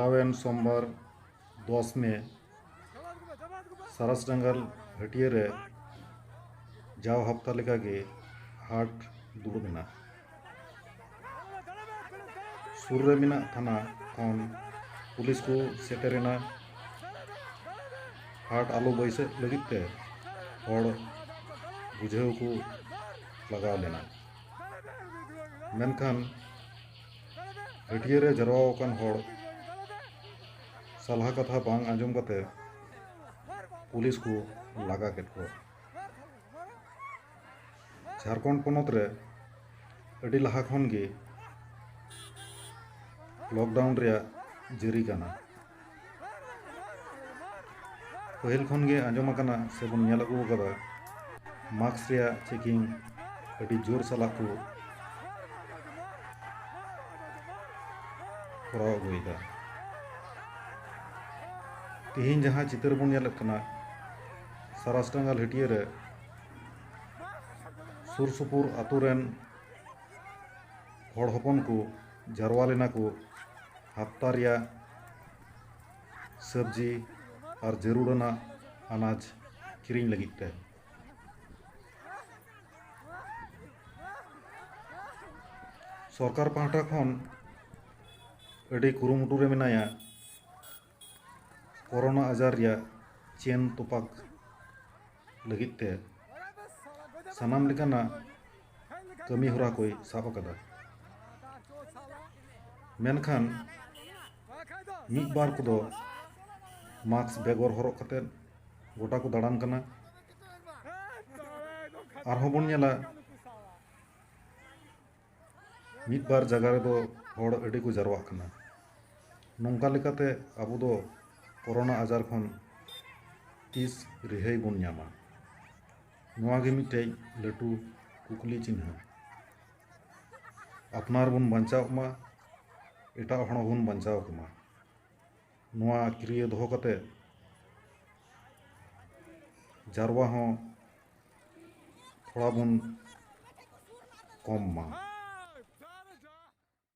चलावेन सोमवार 10 में सारसडांगल हटिया रे जाव हफ्ता लेका गे हाट दुड़ुबना सुर रे मिना थाना खन पुलिस को सेटेरेना हाट आलो बैसे लगित ते हड़ बुझाव को लगाव लेना मेनखान हटिया रे जरवाओकन हड़ सलाह कथा बांग आंजम कते पुलिस को लगा केट को झारखंड पोनत रे अडी लहा खन गे लॉकडाउन रे जारी काना पहिल खन गे आंजम आकना से बन नेल अगु कदा मास्क रे चेकिंग अडी जोर सला को कराव अगुइदा तिहिन जहाँ चित्र बन नेल कना सारसडांगल हटिया रे सुर सुपुर आतुरेन हड़ हपन को जारवा लेना को हफ्ता रिया सब्जी और जरूरना अनाज किरिंग लगित ते सरकार पाहटा खन अडी कुरुमुटु रे मेनाया कोरोना आजार रिया चेन तोपाक लगित ते सानाम लेकाना कमी होरा कोई साब कदा मेनखान मिद बार को मास्क बेगर हरक कते गोटा को दाड़ान कना आरहों बन नेला मिद बार जगह रे दो हड़ अडी को जारवा कना नोंका लेकाते आबो दो कोरोना आजार खन तीस रिहाई बन नामा नोआ गे मिटे लटू कुकली चिन्ह अपनार बन बचाव मा एटा हण बन बचाव कमा नोआ क्रिया दोहो कते जारवा हों थोड़ा बन कम मा।